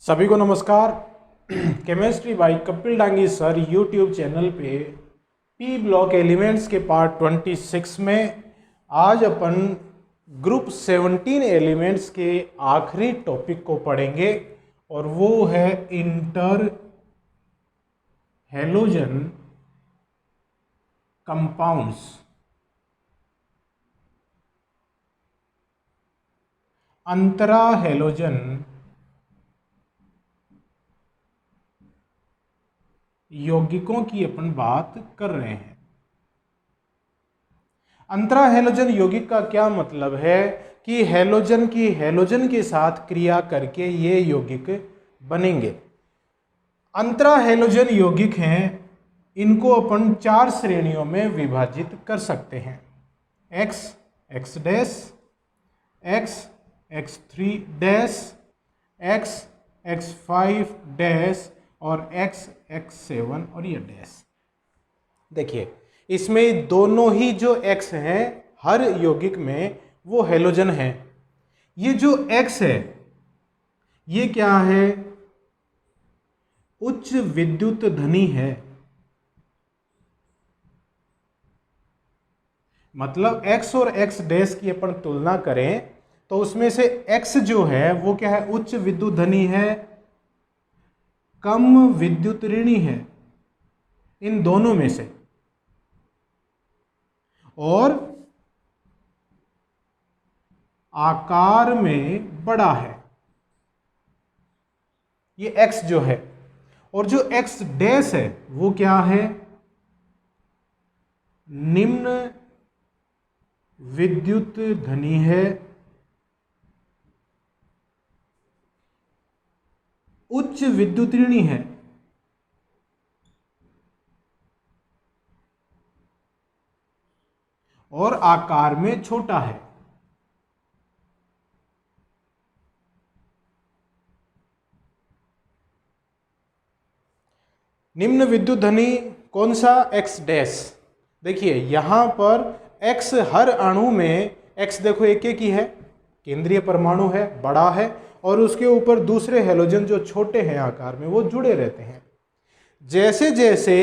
सभी को नमस्कार। Chemistry bye Kapil Dangi sir YouTube channel पे पी ब्लॉक एलिमेंट्स के पार्ट 26 में आज अपन ग्रुप 17 एलिमेंट्स के आखिरी टॉपिक को पढ़ेंगे और वो है इंटर हैलोजन कंपाउंड्स। अंतरा हैलोजन यौगिकों की अपन बात कर रहे हैं। अंतरा हैलोजन यौगिक का क्या मतलब है कि हैलोजन की हैलोजन के साथ क्रिया करके ये यौगिक बनेंगे। अंतरा हैलोजन यौगिक हैं, इनको अपन 4 श्रेणियों में विभाजित कर सकते हैं। X, X dash, X, X3 dash, X, X5 dash और X, X7 और ये डैश। देखिए इसमें दोनों ही जो X हैं हर यौगिक में वो हैलोजन है। ये जो X है ये क्या है? उच्च विद्युत धनी है। मतलब X और X डैश की अपन तुलना करें तो उसमें से X जो है वो क्या है? उच्च विद्युत धनी है, कम विद्युत ऋणी है इन दोनों में से, और आकार में बड़ा है ये X जो है। और जो X डैश है वो क्या है? निम्न विद्युत धनी है, उच्च विद्युत ऋणी है। और आकार में छोटा है। निम्न विद्युत धनी कौन सा? X dash. देखिए यहां पर X हर अणु में X देखो एक एक ही है, केंद्रीय परमाणु है, बड़ा है, और उसके ऊपर दूसरे हैलोजन जो छोटे हैं आकार में वो जुड़े रहते हैं। जैसे जैसे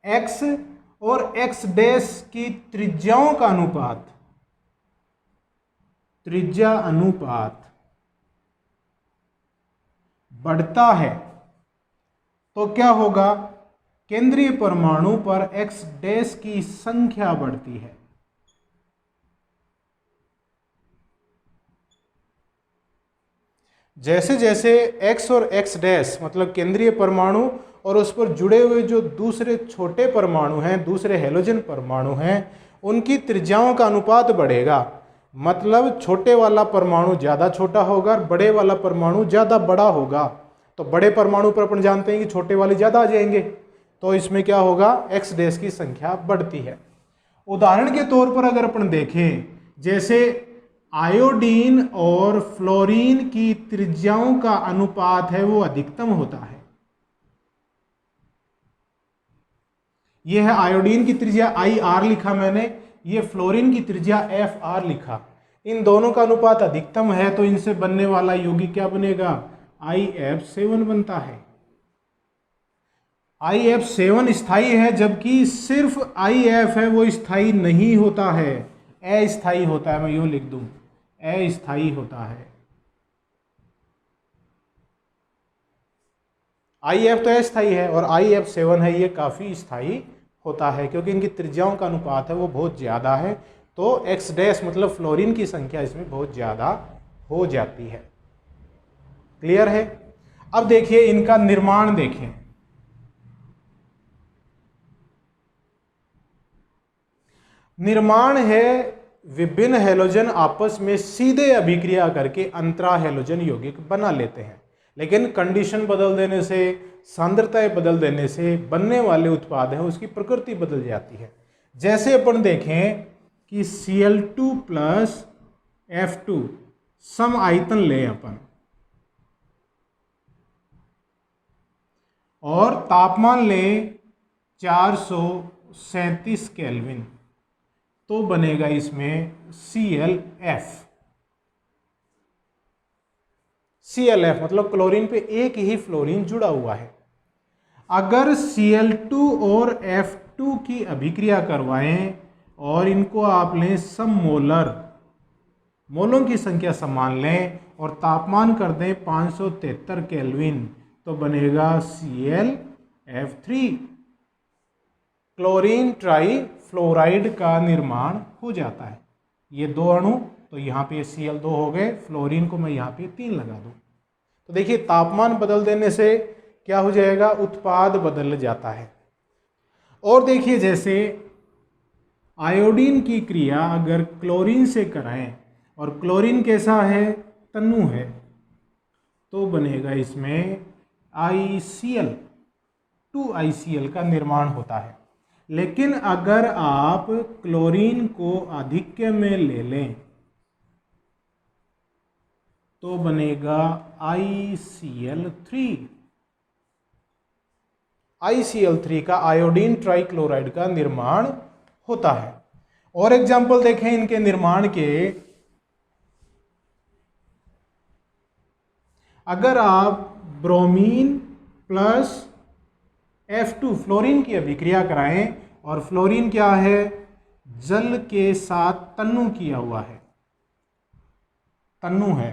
X और X डैश की त्रिज्याओं का अनुपात, त्रिज्या अनुपात बढ़ता है तो क्या होगा? केंद्रीय परमाणु पर X डैश की संख्या बढ़ती है। जैसे जैसे X और X डैश मतलब केंद्रीय परमाणु और उस पर जुड़े हुए जो दूसरे छोटे परमाणु हैं, दूसरे हैलोजन परमाणु हैं, उनकी त्रिज्याओं का अनुपात बढ़ेगा। मतलब छोटे वाला परमाणु ज़्यादा छोटा होगा और बड़े वाला परमाणु ज़्यादा बड़ा होगा। तो बड़े परमाणु पर अपन जानते हैं कि छोटे वाले ज़्यादा आ जाएंगे, तो इसमें क्या होगा? X डैश की संख्या बढ़ती है। उदाहरण के तौर पर अगर अपन देखें, जैसे आयोडीन और फ्लोरीन की त्रिज्याओं का अनुपात है वो अधिकतम होता है। यह है आयोडीन की त्रिज्या IR लिखा मैंने, ये फ्लोरीन की त्रिज्या FR लिखा। इन दोनों का अनुपात अधिकतम है तो इनसे बनने वाला यौगिक क्या बनेगा? IF7 बनता है। IF7 स्थायी है, जबकि सिर्फ IF है वो स्थायी नहीं होता है, अस्थायी होता है। मैं यूं लिख दूं, अस्थायी होता है। IF तो अस्थायी है और IF7 है ये काफ़ी स्थायी होता है, क्योंकि इनकी त्रिज्याओं का अनुपात है वो बहुत ज़्यादा है। तो X डैश मतलब फ्लोरीन की संख्या इसमें बहुत ज़्यादा हो जाती है। क्लियर है? अब देखिए इनका निर्माण देखें। निर्माण है विभिन्न हैलोजन आपस में सीधे अभिक्रिया करके अंतरा हैलोजन यौगिक बना लेते हैं, लेकिन कंडीशन बदल देने से, सांद्रताएं बदल देने से बनने वाले उत्पाद हैं उसकी प्रकृति बदल जाती है। जैसे अपन देखें कि Cl2 प्लस F2 सम आयतन ले अपन और तापमान ले 437 केल्विन, तो बनेगा इसमें ClF। ClF मतलब क्लोरीन पे एक ही फ्लोरीन जुड़ा हुआ है। अगर Cl2 और F2 की अभिक्रिया करवाएं और इनको आप लें सब मोलों की संख्या समान लें और तापमान कर दें 573 केल्विन, तो बनेगा ClF3। क्लोरीन ट्राईफ्लोराइड का निर्माण हो जाता है। ये दो अणु, तो यहाँ पे Cl2 हो गए, फ्लोरीन को मैं यहाँ पे 3 लगा दूं, तो देखिए तापमान बदल देने से क्या हो जाएगा, उत्पाद बदल जाता है। और देखिए जैसे आयोडीन की क्रिया अगर क्लोरीन से कराएं और क्लोरीन कैसा है, तनु है, तो बनेगा इसमें ICl, 2ICl का निर्माण होता है। लेकिन अगर आप क्लोरीन को आधिक्य में ले लें तो बनेगा ICl3। ICl3 का आयोडीन ट्राईक्लोराइड का निर्माण होता है। और एग्जाम्पल देखें इनके निर्माण के, अगर आप ब्रोमीन प्लस F2 फ्लोरीन की अभिक्रिया कराएं और फ्लोरीन क्या है, जल के साथ तन्नु किया हुआ है, तन्नु है,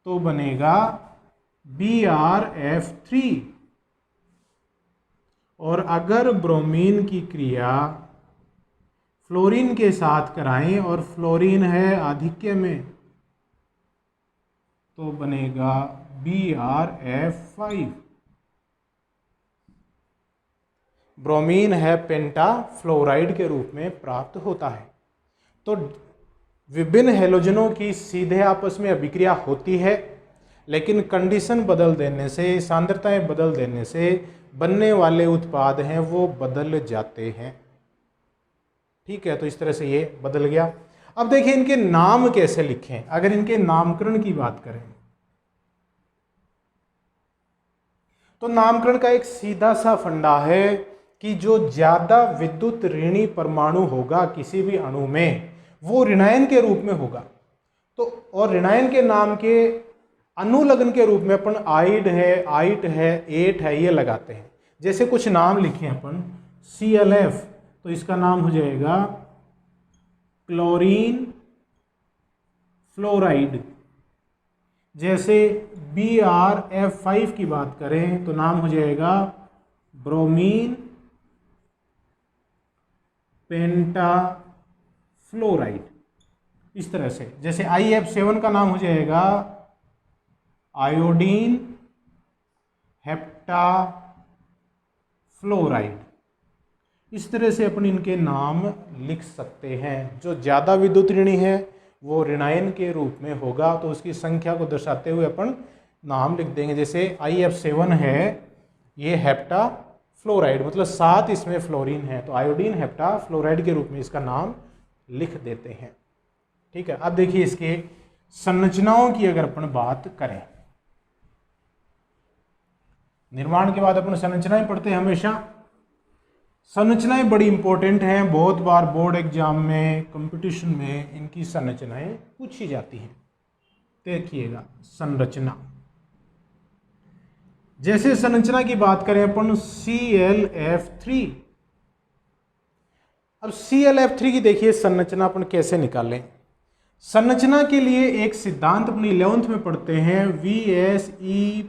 तो बनेगा BrF3। और अगर ब्रोमीन की क्रिया फ्लोरीन के साथ कराएं और फ्लोरीन है आधिक्य में, तो बनेगा BrF5। ब्रोमीन है पेंटाफ्लोराइड के रूप में प्राप्त होता है। तो विभिन्न हैलोजनों की सीधे आपस में अभिक्रिया होती है, लेकिन कंडीशन बदल देने से, सांद्रताएं बदल देने से बनने वाले उत्पाद हैं वो बदल जाते हैं। ठीक है, तो इस तरह से ये बदल गया। अब देखिए इनके नाम कैसे लिखें। अगर इनके नामकरण की बात करें तो नामकरण का एक सीधा सा फंडा है कि जो ज्यादा विद्युत ऋणी परमाणु होगा किसी भी अणु में, वो ऋणायन के रूप में होगा। तो और ऋणायन के नाम के अनुलग्न के रूप में अपन आइड है, आइट है, एट है, ये लगाते हैं। जैसे कुछ नाम लिखे अपन, ClF, तो इसका नाम हो जाएगा क्लोरीन फ्लोराइड। जैसे BrF5 की बात करें तो नाम हो जाएगा ब्रोमीन पेंटाफ्लोराइड। इस तरह से, जैसे IF7 का नाम हो जाएगा आयोडीन हेप्टाफ्लोराइड। इस तरह से अपन इनके नाम लिख सकते हैं। जो ज़्यादा विद्युत ऋणी है वो ऋणायन के रूप में होगा, तो उसकी संख्या को दर्शाते हुए अपन नाम लिख देंगे। जैसे IF7 है, ये हेप्टाफ्लोराइड, मतलब 7 इसमें फ्लोरीन है, तो आयोडीन हेप्टाफ्लोराइड के रूप में इसका नाम लिख देते हैं। ठीक है, अब देखिए इसके संरचनाओं की अगर अपन बात करें, निर्माण के बाद अपन संरचनाएं पढ़ते हैं हमेशा। संरचनाएं बड़ी इंपॉर्टेंट हैं, बहुत बार बोर्ड एग्जाम में, कंपटीशन में इनकी संरचनाएं पूछी जाती हैं। देखिएगा संरचना, जैसे संरचना की बात करें अपन ClF3। अब ClF3 की देखिए संरचना अपन कैसे निकालें। संरचना के लिए एक सिद्धांत अपनी 11th में पढ़ते हैं, VSEPRT,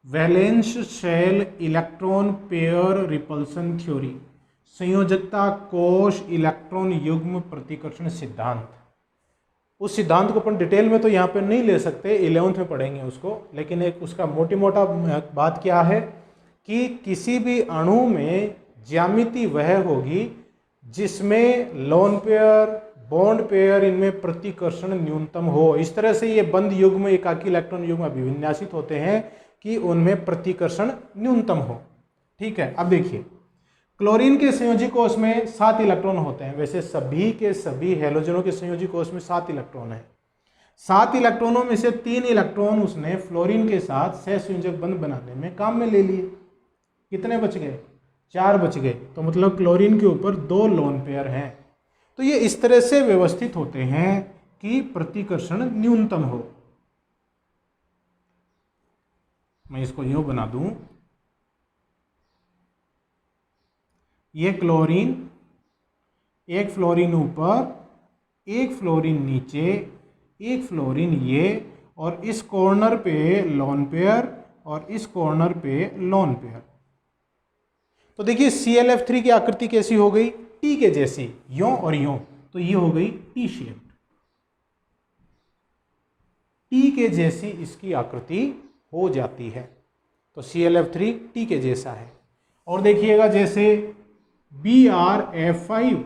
valence shell electron pair repulsion theory, संयोजकता कोश इलेक्ट्रॉन युग्म प्रतिकर्षण सिद्धांत। उस सिद्धांत को अपन डिटेल में तो यहाँ पे नहीं ले सकते, 11th में पढ़ेंगे उसको, लेकिन एक उसका मोटी मोटा बात क्या है कि किसी भी अणु में ज्यामिति वह होगी जिसमें लोन पेयर, बॉन्ड पेयर, इनमें प्रतिकर्षण न्यूनतम हो। इस तरह से ये बंद युग्म, एकाकी इलेक्ट्रॉन युग्म अभिविन्यासित होते हैं कि उनमें प्रतिकर्षण न्यूनतम हो। ठीक है, अब देखिए क्लोरीन के संयोजी कोष में 7 इलेक्ट्रॉन होते हैं। वैसे सभी के सभी हैलोजनों के संयोजी कोष में 7 इलेक्ट्रॉन है। 7 इलेक्ट्रॉनों में से 3 इलेक्ट्रॉन उसने फ्लोरीन के साथ सहसंयोजक बंध बनाने में काम में ले लिए। कितने बच गए? 4 बच गए। तो मतलब क्लोरीन के ऊपर 2 लोन पेयर हैं। तो ये इस तरह से व्यवस्थित होते हैं की प्रतिकर्षण न्यूनतम हो। मैं इसको यूं बना दूं, ये क्लोरीन, एक फ्लोरीन ऊपर, एक फ्लोरीन नीचे, एक फ्लोरीन ये, और इस कॉर्नर पे लोन पेयर और इस कॉर्नर पे लोन पेयर। तो देखिए ClF3 की आकृति कैसी हो गई, टी के जैसी, यों और यों, तो ये हो गई टी शेप्ड, टी के जैसी इसकी आकृति हो जाती है। तो ClF3 टी के जैसा है। और देखिएगा जैसे BrF5,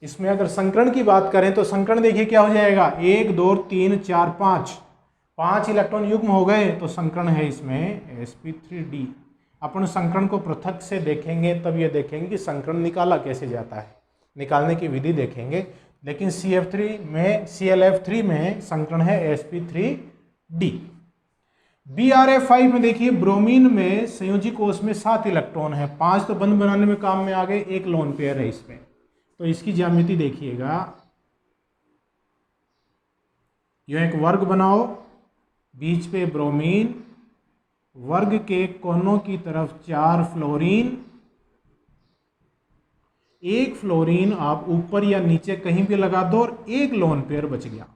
इसमें अगर संकरण की बात करें तो संकरण देखिए क्या हो जाएगा, 1 2 3 4 5 इलेक्ट्रॉन युग्म हो गए, तो संकरण है इसमें sp3d। अपन संकरण को पृथक से देखेंगे तब ये देखेंगे कि संकरण निकाला कैसे जाता है, निकालने की विधि देखेंगे। लेकिन ClF3 में संकरण है sp3d। BrF5 में देखिए ब्रोमीन में संयोजी कोष में 7 इलेक्ट्रॉन है, 5 तो बंध बनाने में काम में आ गए, एक लोन पेयर है इसमें। तो इसकी ज्यामिति देखिएगा, यो एक वर्ग बनाओ, बीच पे ब्रोमीन, वर्ग के कोनों की तरफ 4 फ्लोरीन, एक फ्लोरीन आप ऊपर या नीचे कहीं भी लगा दो और एक लोन पेयर बच गया।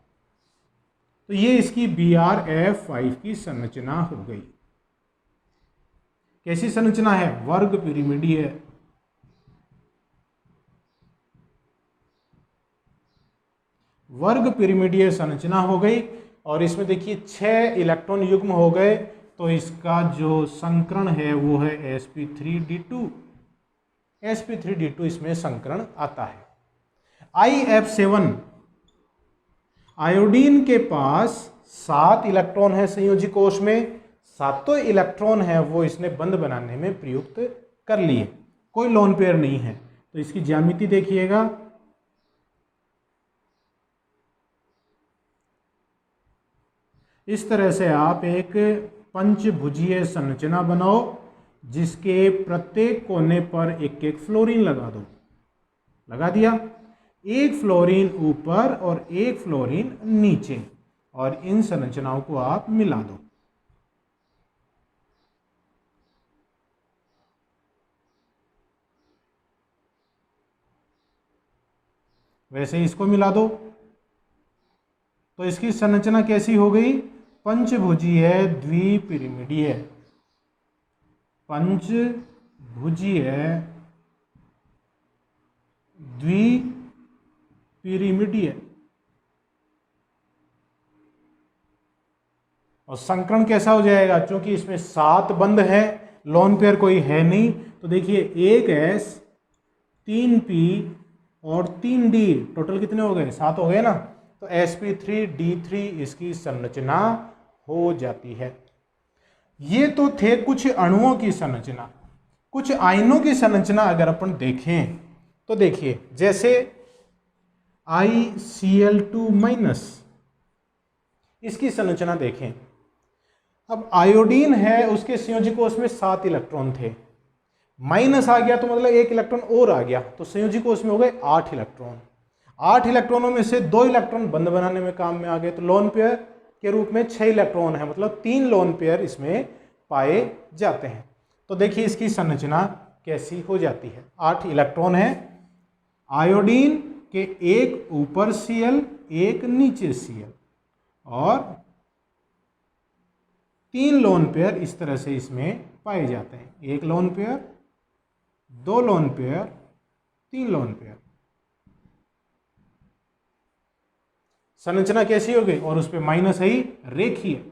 तो ये इसकी BrF5 की संरचना हो गई। कैसी संरचना है, वर्ग पिरिमिडीय, वर्ग पिरिमिडीय संरचना हो गई। और इसमें देखिए 6 इलेक्ट्रॉन युग्म हो गए, तो इसका जो संकरण है वो है sp3d2। sp3d2 इसमें संकरण आता है। IF7, आयोडीन के पास 7 इलेक्ट्रॉन है संयोजी कोष में, 7 इलेक्ट्रॉन है वो इसने बंध बनाने में प्रयुक्त कर लिए, कोई लोन पेयर नहीं है। तो इसकी ज्यामिति देखिएगा, इस तरह से आप एक पंचभुजीय संरचना बनाओ जिसके प्रत्येक कोने पर एक एक फ्लोरीन लगा दो, लगा दिया, एक फ्लोरीन ऊपर और एक फ्लोरीन नीचे, और इन संरचनाओं को आप मिला दो। वैसे इसको मिला दो, तो इसकी संरचना कैसी हो गई, पंचभुजीय द्विपिरिमिडीय, पंचभुजीय द्विपिरिमिडीय। और संकरण कैसा हो जाएगा, क्योंकि इसमें 7 बंध है, लोन पेयर कोई है नहीं, तो देखिए 1s 3p और 3d, टोटल कितने हो गए, 7 हो गए ना। तो sp3d3 इसकी संरचना हो जाती है। ये तो थे कुछ अणुओं की संरचना। कुछ आयनों की संरचना अगर अपन देखें तो देखिए जैसे ICl2-, इसकी संरचना देखें। अब आयोडीन है, उसके संयोजी कोष में 7 इलेक्ट्रॉन थे, माइनस आ गया तो मतलब 1 इलेक्ट्रॉन और आ गया, तो संयोजी कोष में हो गए 8 इलेक्ट्रॉन। 8 इलेक्ट्रॉनों में से 2 इलेक्ट्रॉन बंध बनाने में काम में आ गए, तो लोन पेयर के रूप में 6 इलेक्ट्रॉन है, मतलब 3 लोन पेयर इसमें पाए जाते हैं। तो देखिए इसकी संरचना कैसी हो जाती है। 8 इलेक्ट्रॉन है, आयोडीन के एक ऊपर Cl, एक नीचे Cl, और 3 लोन पेयर इस तरह से इसमें पाए जाते हैं। 1 lone pair, 2 lone pair, 3 lone pair. संरचना कैसी हो गई, और उस पे माइनस है ही, रेखीय,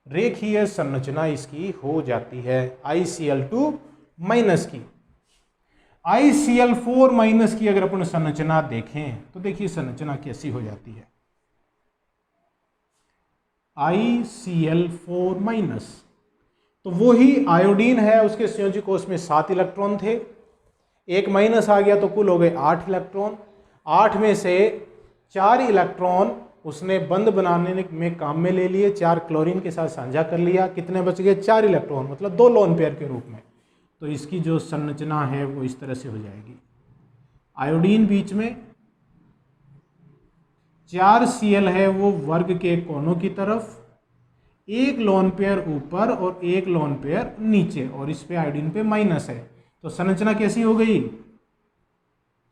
रेखीय संरचना इसकी हो जाती है ICl2- की। ICl4- की अगर अपन संरचना देखें तो देखिए संरचना कैसी हो जाती है। ICl4- तो वो ही आयोडीन है, उसके संयोजी कोष में 7 इलेक्ट्रॉन थे, एक माइनस आ गया तो कुल हो गए 8 इलेक्ट्रॉन। 8 में से 4 इलेक्ट्रॉन उसने बंध बनाने में काम में ले लिए, 4 क्लोरीन के साथ साझा कर लिया, कितने बच गए, 4 इलेक्ट्रॉन, मतलब 2 लोन पेयर के रूप में। तो इसकी जो संरचना है वो इस तरह से हो जाएगी। आयोडीन बीच में, 4 Cl है वो वर्ग के कोनों की तरफ, एक लोन पेयर ऊपर और एक लोन पेयर नीचे, और इस पे आयोडीन पे माइनस है। तो संरचना कैसी हो गई?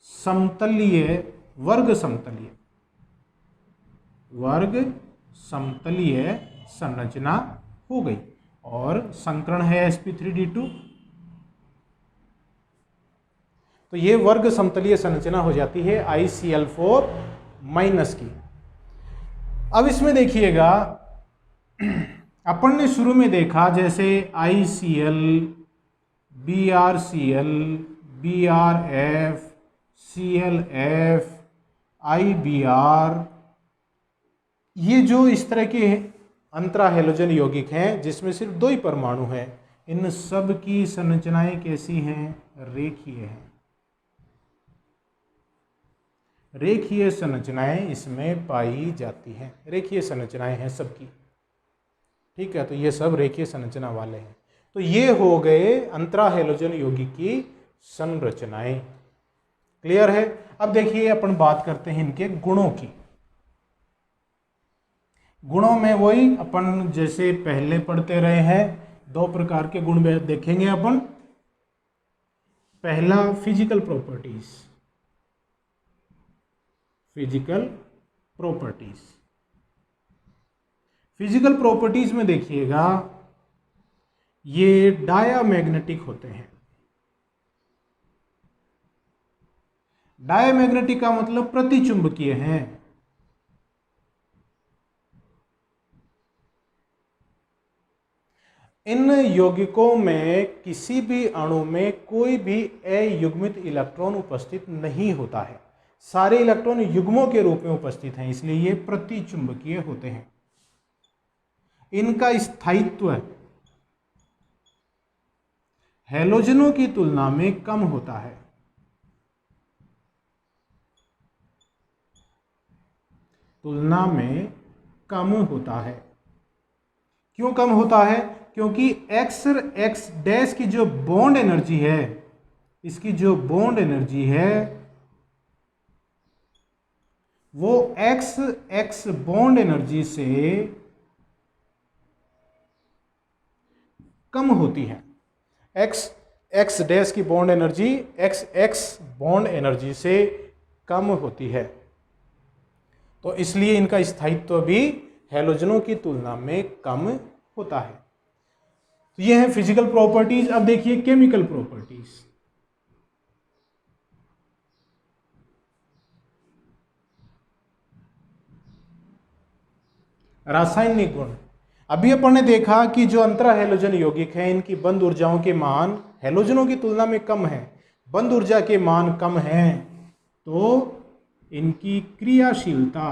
समतलीय, वर्ग समतलीय, वर्ग समतलीय संरचना हो गई। और संकरण है sp3d2, तो ये वर्ग समतलीय संरचना हो जाती है ICl4 माइनस की। अब इसमें देखिएगा, अपन ने शुरू में देखा जैसे ICl, BrCl, BrF, ClF, IBr, ये जो इस तरह के अंतरा हैलोजन यौगिक हैं जिसमें सिर्फ 2 ही परमाणु हैं, इन सब की संरचनाएं कैसी हैं? रेखीय हैं। रेखीय संरचनाएं इसमें पाई जाती हैं, रेखीय संरचनाएं हैं सबकी, ठीक है। तो ये सब रेखीय संरचना वाले हैं। तो ये हो गए अंतरा हैलोजन यौगिक की संरचनाएं। क्लियर है? अब देखिए अपन बात करते हैं इनके गुणों की। गुणों में वही अपन जैसे पहले पढ़ते रहे हैं, 2 प्रकार के गुण देखेंगे अपन। पहला physical properties, physical properties. Physical properties में देखिएगा ये डायामैग्नेटिक होते हैं। डायामैग्नेटिक का मतलब प्रतिचुंबकीय हैं। इन यौगिकों में किसी भी अणु में कोई भी अयुग्मित इलेक्ट्रॉन उपस्थित नहीं होता है, सारे इलेक्ट्रॉन युग्मों के रूप में उपस्थित हैं, इसलिए ये प्रतिचुंबकीय होते हैं। इनका स्थायित्व हैलोजनों की तुलना में कम होता है। तुलना में कम होता है। क्यों कम होता है? क्योंकि x डैश की जो बॉन्ड एनर्जी है, इसकी जो बॉन्ड एनर्जी है वो x बॉन्ड एनर्जी से कम होती है। x डैश की bond energy x bond energy से कम होती है, तो इसलिए इनका स्थायित्व भी हैलोजनों की तुलना में कम होता है। तो ये है फिजिकल प्रॉपर्टीज। अब देखिए केमिकल प्रॉपर्टीज। रासायनिक गुण। अभी अपन ने देखा कि जो अंतरा हैलोजन यौगिक हैं इनकी बंध ऊर्जाओं के मान हैलोजनों की तुलना में कम है। बंध ऊर्जा के मान कम हैं तो इनकी क्रियाशीलता,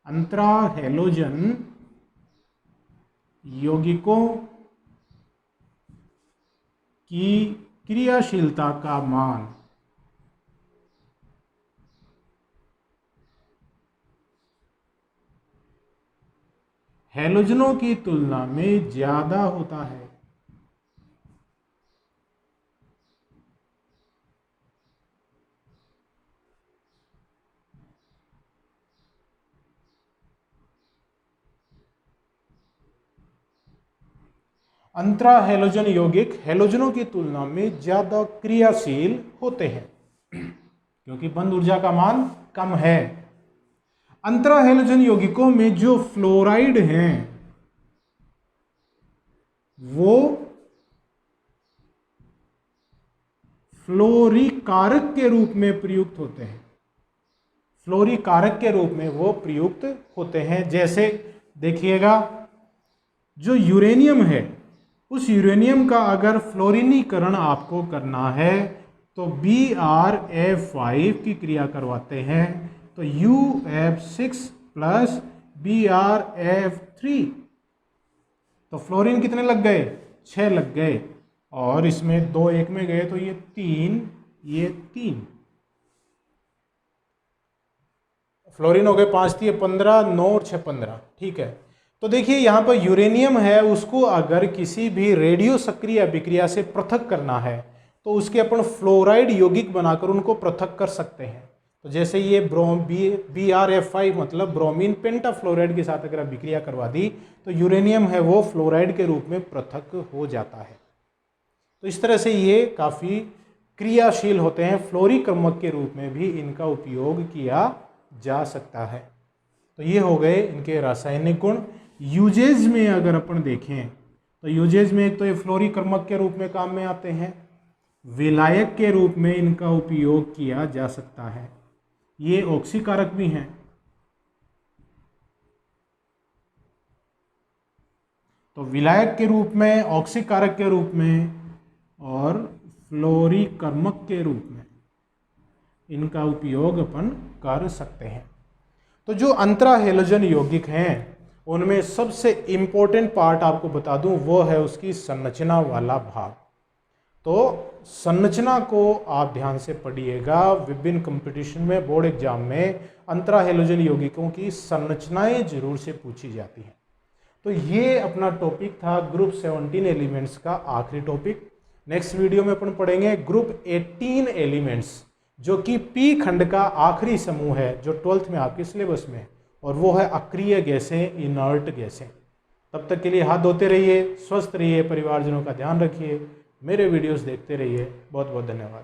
अंतरा हैलोजन यौगिकों की क्रियाशीलता का मान हैलोजनों की तुलना में ज्यादा होता है। अंतरा हैलोजन यौगिक हैलोजनों की तुलना में ज्यादा क्रियाशील होते हैं क्योंकि बंध ऊर्जा का मान कम है। अंतरा हैलोजन यौगिकों में जो फ्लोराइड हैं वो फ्लोरीकारक के रूप में प्रयुक्त होते हैं। फ्लोरीकारक के रूप में वो प्रयुक्त होते हैं। जैसे देखिएगा जो यूरेनियम है, उस यूरेनियम का अगर फ्लोरीनीकरण आपको करना है तो BrF5 की क्रिया करवाते हैं तो UF6 प्लस BrF3, तो फ्लोरीन कितने लग गए? 6 लग गए, और इसमें 2 एक में गए तो ये 3 फ्लोरीन हो गए 5 3 15, 9 और 6 15, ठीक है। तो देखिए यहाँ पर यूरेनियम है, उसको अगर किसी भी रेडियो सक्रिय अभिक्रिया से पृथक करना है तो उसके अपन फ्लोराइड यौगिक बनाकर उनको पृथक कर सकते हैं। तो जैसे ये BrF5 मतलब ब्रोमीन पेंटाफ्लोराइड के साथ अगर अभिक्रिया करवा दी तो यूरेनियम है वो फ्लोराइड के रूप में पृथक हो जाता है। तो इस तरह से ये काफ़ी क्रियाशील होते हैं, फ्लोरीक्रमक के रूप में भी इनका उपयोग किया जा सकता है। तो ये हो गए इनके रासायनिक गुण। यूजेज में अगर अपन देखें तो यूजेज में एक तो ये फ्लोरीक्रमक के रूप में काम में आते हैं, विलायक के रूप में इनका उपयोग किया जा सकता है, ये ऑक्सीकारक भी हैं। तो विलायक के रूप में, ऑक्सीकारक के रूप में और फ्लोरीक्रमक के रूप में इनका उपयोग अपन कर सकते हैं। तो जो अंतरा हैलोजन यौगिक हैं उनमें सबसे इम्पोर्टेंट पार्ट आपको बता दूं वो है उसकी संरचना वाला भाग। तो संरचना को आप ध्यान से पढ़िएगा, विभिन्न कंपटीशन में, बोर्ड एग्जाम में अंतरा हैलोजन यौगिकों की संरचनाएं जरूर से पूछी जाती हैं। तो ये अपना टॉपिक था ग्रुप 17 एलिमेंट्स का आखिरी टॉपिक। नेक्स्ट वीडियो में अपन पढ़ेंगे ग्रुप 18 एलिमेंट्स, जो कि पी खंड का आखिरी समूह है जो 12th में आपके सिलेबस में है, और वो है अक्रिय गैसें, इनर्ट गैसें। तब तक के लिए हाथ धोते रहिए, स्वस्थ रहिए, परिवारजनों का ध्यान रखिए, मेरे वीडियोस देखते रहिए। बहुत बहुत धन्यवाद।